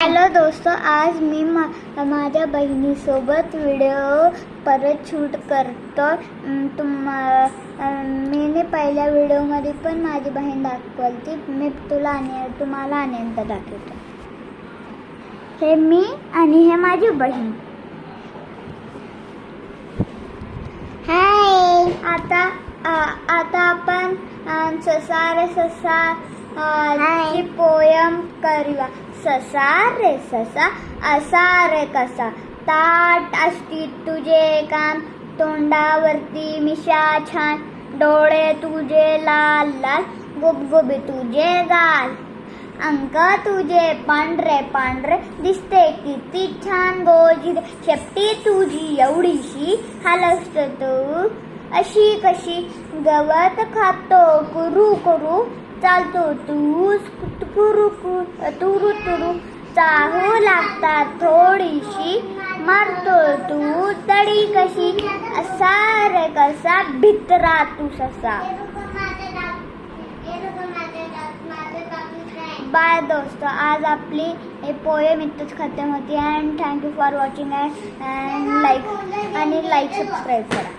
Hello दोस्तों, आज मी माझ्या बहिणीसोबत व्हिडिओ परत शूट करतो. मी पहिल्या व्हिडिओमध्ये पण माझी बहीण दाखवली. मी तुम्हाला अनेकदा दाखवतो. हे मी आणि हे माझी बहीण. हाय. आता आपण ससा रे ससा ही पोयम करूया. ससा रे ससा असा रे कसा, ताट असती तुझे कान, तोंडावरती मिशा छान, डोळे तुझे लाल लाल, गुबगुबी तुझे गाल, अंक तुझे पांढरे पांढरे, दिसते किती छान गोजी, शेपटी तुझी एवढीशी, हालवतो तू अशी कशी, गवत खातो कुरू कुरू, चालतो तू तुरू तुरू, चाहू लागतात थोडीशी, मारतो तू तडी कशी, असा रे कसा भित्रा तू ससा. बाय दोस्तों, आज आपली पोएम इथंच खतम होती. And thank you for watching and like subscribe करा.